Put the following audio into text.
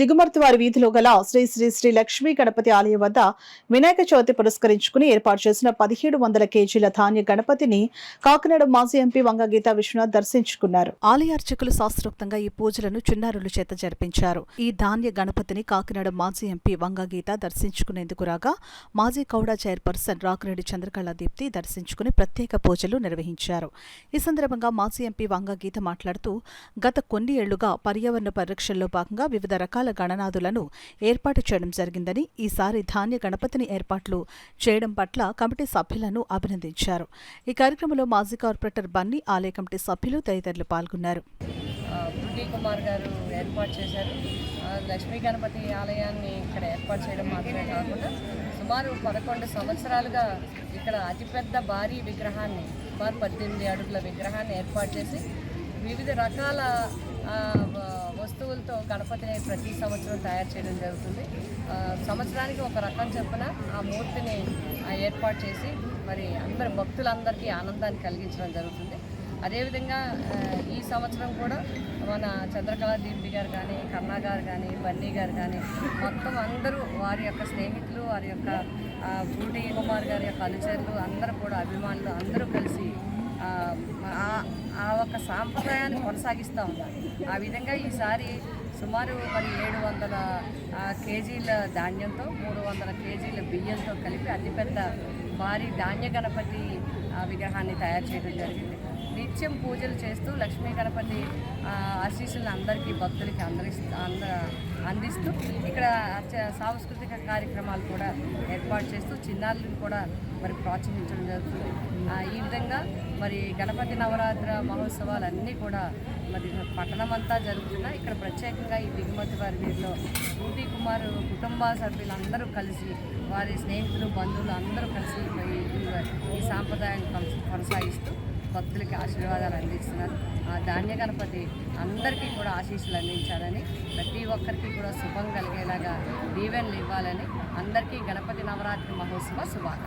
దిగుమర్తివారి వీధిలో గల శ్రీ శ్రీ శ్రీ లక్ష్మీ గణపతి ఆలయం వద్ద వినాయక చవితి పురస్కరించుకుని ఏర్పాటు చేసిన 1700 కేజీల ధాన్య గణపతిని కాకినాడ మాజీ ఎంపీ వంగగీత విశ్వనాథ్ దర్శించుకున్నారు. ఆలయ అర్చకులు శాస్త్రోక్తంగా ఈ పూజలను చిన్నారుల చేత జరిపించారు. ఈ ధాన్య గణపతిని కాకినాడ మాజీ ఎంపీ వంగగీత దర్శించుకునేందుకు రాగా మాజీ కౌడా చైర్పర్సన్ రాకిరెడ్డి చంద్రకళ దీప్తి దర్శించుకుని ప్రత్యేక పూజలు నిర్వహించారు. ఈ సందర్భంగా మాజీ ఎంపీ వంగగీత మాట్లాడుతూ గత కొన్ని ఏళ్లుగా పర్యావరణ పరిరక్షణలో భాగంగా వివిధ రకాల గణనాథులను ఏర్పాటు చేయడం జరిగిందని, ఈసారి ధాన్య గణపతిని ఏర్పాట్లు చేయడం పట్ల కమిటీ సభ్యులను అభినందించారు. ఈ కార్యక్రమంలో మాజీ కార్పొరేటర్ బన్నీ, ఆలయ కమిటీ సభ్యులు తదితరులు పాల్గొన్నారు. కుమార్ గారు ఏర్పాటు చేశారు. లక్ష్మీ గణపతి ఆలయాన్ని ఇక్కడ ఏర్పాటు చేయడం మాత్రమే కాకుండా సుమారు 11 సంవత్సరాలుగా ఇక్కడ అతిపెద్ద భారీ విగ్రహాన్ని, సుమారు 18 అడుగుల విగ్రహాన్ని ఏర్పాటు చేసి వివిధ రకాల వస్తువులతో గణపతిని ప్రతి సంవత్సరం తయారు చేయడం జరుగుతుంది. సంవత్సరానికి ఒక రకం చొప్పున ఆ మూర్తిని ఏర్పాటు చేసి మరి అందరు భక్తులందరికీ ఆనందాన్ని కలిగించడం జరుగుతుంది. అదేవిధంగా ఈ సంవత్సరం కూడా మన చంద్రకళ దీప్తి గారు కానీ, కన్నా గారు కానీ, బన్నీ గారు కానీ మొత్తం అందరూ వారి యొక్క స్నేహితులు, వారి యొక్క బ్రూటీ కుమార్ గారి యొక్క అనుచరులు అందరూ కూడా అభిమానులు అందరూ కలిసి ఆ ఒక సాంప్రదాయాన్ని కొనసాగిస్తూ ఉన్నారు. ఆ విధంగా ఈసారి సుమారు మరి 700 కేజీల ధాన్యంతో 300 కేజీల బియ్యంతో కలిపి అతిపెద్ద భారీ ధాన్య గణపతి విగ్రహాన్ని తయారు చేయడం జరిగింది. నిత్యం పూజలు చేస్తూ లక్ష్మీ గణపతి ఆశీస్సులను అందరికీ భక్తులకి అందిస్తూ ఇక్కడ సాంస్కృతిక కార్యక్రమాలు కూడా ఏర్పాటు చేస్తూ చిన్నారులను కూడా మరి ప్రోత్సహించడం జరుగుతుంది. ఈ విధంగా మరి గణపతి నవరాత్రి మహోత్సవాలన్నీ కూడా మరి పట్టణమంతా జరుగుతున్నాయి. ఇక్కడ ప్రత్యేకంగా ఈ దిగుమతి వారి వీరిలో బ్రూటీ కుమార్ కుటుంబ సభ్యులందరూ కలిసి, వారి స్నేహితులు, బంధువులు అందరూ కలిసి ఈ సాంప్రదాయాన్ని కొనసాగిస్తూ భక్తులకి ఆశీర్వాదాలు అందిస్తున్నారు. ఆ ధాన్య గణపతి అందరికీ కూడా ఆశీస్సులు అందించాలని, ప్రతి ఒక్కరికి కూడా శుభం కలిగేలాగా దీవెనలు ఇవ్వాలని అందరికీ గణపతి నవరాత్రి మహోత్సవ శుభాకాంక్షలు.